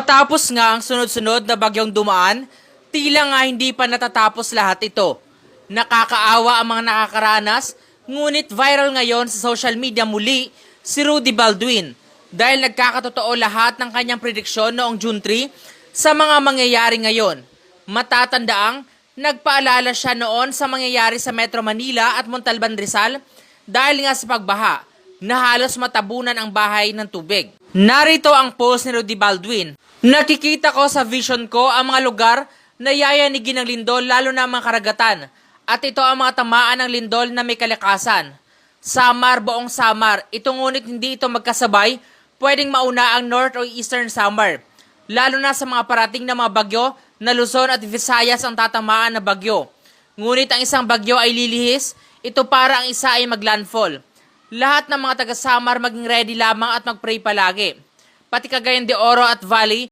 Matapos nga ang sunod-sunod na bagyong dumaan, tila nga hindi pa natatapos lahat ito. Nakakaawa ang mga nakakaranas, ngunit viral ngayon sa social media muli si Rudy Baldwin dahil nagkakatotoo lahat ng kanyang prediksyon noong June 3 sa mga mangyayari ngayon. Matatandaang nagpaalala siya noon sa mangyayari sa Metro Manila at Montalban Rizal dahil nga sa pagbaha na halos matabunan ang bahay ng tubig. Narito ang post ni Rudy Baldwin. Nakikita ko sa vision ko ang mga lugar na yayanigin ng lindol lalo na ang mga karagatan. At ito ang mga tamaan ng lindol na may kalakasan. Samar, buong Samar. Ito ngunit hindi ito magkasabay, pwedeng mauna ang North o Eastern Samar. Lalo na sa mga parating na mga bagyo na Luzon at Visayas ang tatamaan na bagyo. Ngunit ang isang bagyo ay lilihis, ito para ang isa ay maglandfall. Lahat ng mga taga-Samar maging ready lamang at mag-pray palagi. Pati Cagayan de Oro at Valley